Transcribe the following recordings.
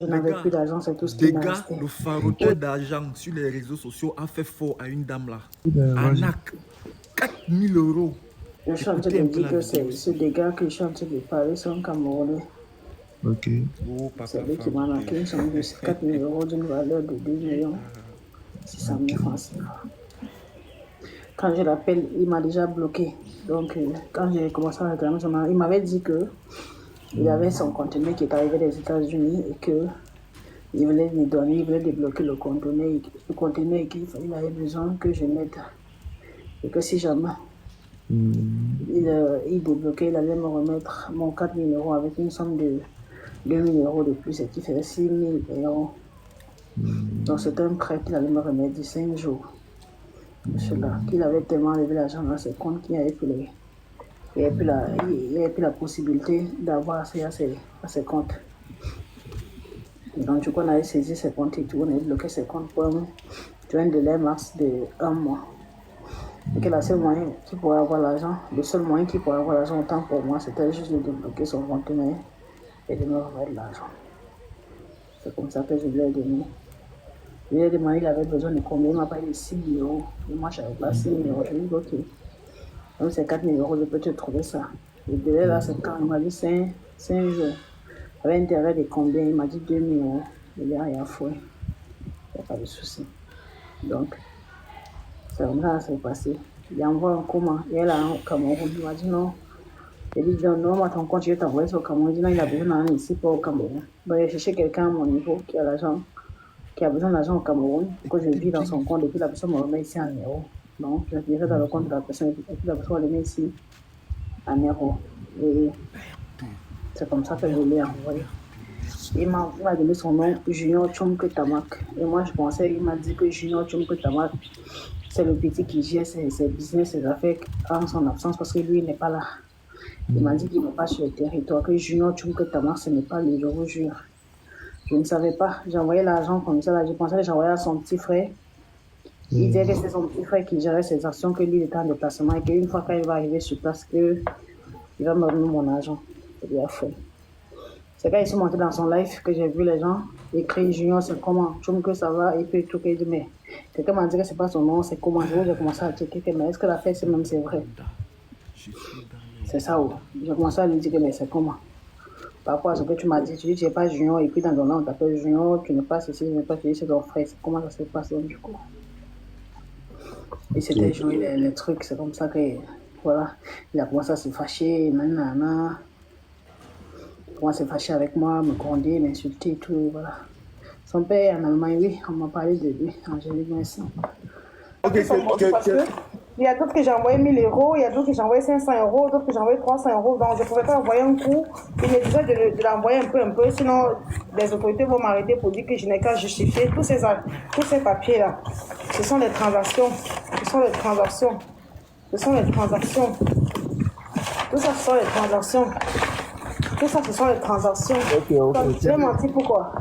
Je Les n'avais gars, plus d'argent, c'est tout ce qui me restait. le faroteur d'argent sur les réseaux sociaux a fait fort à une dame là. Vas-y. Arnaque. 4 000 euros. Je suis en train Écoutez de un peu dire la que vidéo ce ici. dégât que je suis en train de parler, c'est un Camerounais. Ok. Oh, C'est papa lui qui m'a fabriqué. marqué une somme de 4 000 euros d'une valeur de 2 millions 600 Ok. 000 francs CFA. Quand je l'appelle, il m'a déjà bloqué. Donc, quand j'ai commencé à réclamer son argent, il m'avait dit que il avait son conteneur qui est arrivé des États-Unis et que il voulait lui donner, il voulait débloquer le conteneur et qu'il avait besoin que je m'aide. Et que si jamais il débloquait, il allait me remettre mon 4 000 euros avec une somme de 2 000 euros de plus, ce qui faisait 6 000 euros. Donc c'était un prêt qu'il allait me remettre de 5 jours. Cela, qu'il avait tellement levé l'argent dans ses comptes qu'il n'y avait plus la possibilité d'avoir accès à ses comptes. Donc, du coup, on avait saisi ses comptes et tout, on avait bloqué ses comptes pour un délai max de 1 mois. Et que la seule moyen qui pourrait avoir l'argent, le seul moyen qui pourrait avoir l'argent autant pour moi, c'était juste de débloquer son conteneur et de me remettre l'argent. C'est comme ça que je lui ai donné. Je lui ai demandé, il avait besoin de combien, il m'a parlé de 6 000 euros. Et moi, j'avais pas 6 000 euros. Je lui ai dit, ok. Donc, c'est 4 000 euros, je peux te trouver ça. Le délai là, c'est quand il m'a dit 5 jours. Avec intérêt de combien, il m'a dit 2 000 euros. Il n'y a rien à foutre. Il n'y a pas de souci. Donc, c'est comme ça que ça s'est passé. Il envoie un comment. Et elle a un Cameroun. Il m'a dit non. Il dit non, moi, ton compte, je vais t'envoyer sur le Cameroun. Il dit non, il a besoin d'un ici, pas au Cameroun. Donc, j'ai cherché quelqu'un à mon niveau qui a l'argent, qui a besoin d'argent au Cameroun, que je vis dans son compte, et puis la personne me remet ici en euros. Donc, je dirais dans le compte de la personne, et puis la personne me met ici en euros. Et c'est comme ça que je l'ai envoyé. Il m'a donné son nom, Junior Chumke Tamak. Et moi, je pensais, il m'a dit que Junior Chumke Tamak, c'est le petit qui gère ses business, ses affaires en son absence parce que lui, il n'est pas là. Il m'a dit qu'il n'est pas sur le territoire, que Junior Chumke Tamak, ce n'est pas lui, je vous jure. Je ne savais pas. J'ai envoyé l'argent comme ça, là. Je pensais que j'envoyais à son petit frère. Il disait que c'est son petit frère qui gérait ses actions, que lui, il était en déplacement et qu'une fois qu'il va arriver sur place, il va me remettre mon argent. C'est bien fait. C'est quand ils sont montés dans son live que j'ai vu les gens écrire Junior, c'est comment, Tchoum que ça va, et puis tout, qu'il dit, mais quelqu'un m'a dit que c'est pas son nom, c'est comment, j'ai commencé à checker, mais est-ce que la fête, c'est même, c'est vrai? C'est ça, où j'ai commencé à lui dire que, mais c'est comment? Par rapport à ce que tu m'as dit, tu dis, tu n'es pas Junior, et puis dans ton nom, on t'appelle Junior, tu n'es pas ceci, tu n'es pas ceci, c'est ton frère, c'est comment ça se passe, donc, du coup. Et c'était jouer les trucs, c'est comme ça que, voilà, il a commencé à se fâcher, nanana. Comment s'est fâché avec moi, me gronder, m'insulter et tout, voilà. Son père en Allemagne, oui, on m'a parlé de lui, Angélique Vincent. Ok, Parce que il y a d'autres que j'ai envoyé 1 000 euros, il y a d'autres que j'ai envoyé 500 euros, d'autres que j'ai envoyé 300 euros, donc je ne pouvais pas envoyer un coup. Il me disait de l'envoyer un peu, sinon les autorités vont m'arrêter pour dire que je n'ai qu'à justifier. Tous ces papiers-là, ce sont des transactions, ce sont des transactions, ce sont des transactions. Tout ça, ce sont des transactions. Tout ça, ce sont les transactions. Ok. Je vais mentir pourquoi?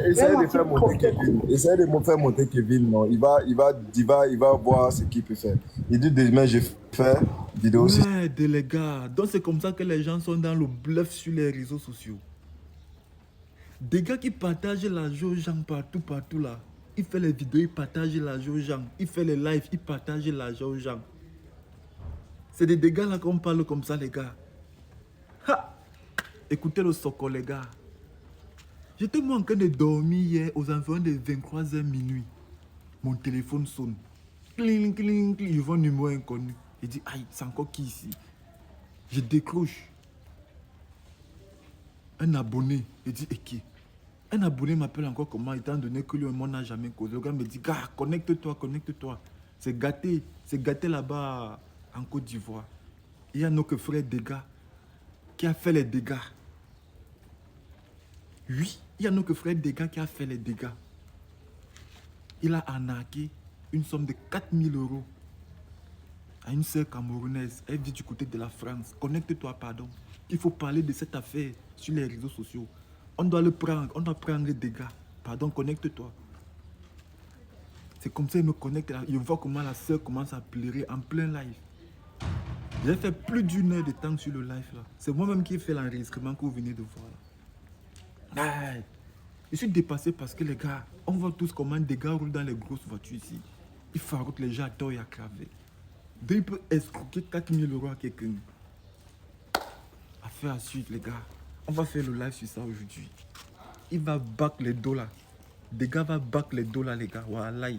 Essaye de faire monter Kevin. Essaye de me faire monter Kevin. Non, il va voir ce qu'il peut faire. Il dit demain, je fais vidéo. Merde, les gars. Donc, c'est comme ça que les gens sont dans le bluff sur les réseaux sociaux. Des gars qui partagent l'argent aux gens partout là. Il fait les vidéos, il partage l'argent aux gens. Il fait les lives, il partage l'argent aux gens. C'est des dégâts là qu'on parle comme ça, les gars. Ha! Écoutez le soco, les gars. J'étais moi en train de dormir hier aux environs de 23h minuit. Mon téléphone sonne. Cling, cling, cling. Je vois un numéro inconnu. Je dis, aïe, c'est encore qui ici? Je décroche. Un abonné. Je dis, et qui? Un abonné m'appelle encore comment, étant donné que lui et moi n'a jamais causé. Le gars me dit, gars, connecte-toi, connecte-toi. C'est gâté là-bas en Côte d'Ivoire. Il y a notre frère Dega qui a fait les dégâts. Oui, il y a notre frère Dega qui a fait les dégâts. Il a arnaqué une somme de 4 000 euros à une sœur camerounaise. Elle vit du côté de la France. Connecte-toi, pardon. Il faut parler de cette affaire sur les réseaux sociaux. On doit le prendre, on doit prendre les dégâts. Pardon, connecte-toi. C'est comme ça qu'il me connecte là. Je vois comment la sœur commence à pleurer en plein live. J'ai fait plus d'1 heure de temps sur le live là. C'est moi-même qui ai fait l'enregistrement que vous venez de voir là. Aïe. Je suis dépassé parce que les gars, on voit tous comment des gars roulent dans les grosses voitures ici. Ils faroutent les gens à tort et à craver. Donc il peut escroquer 4 000 € à quelqu'un. Affaire à suivre les gars. On va faire le live sur ça aujourd'hui. Il va back les dollars. Des gars va back les dollars les gars. Voilà.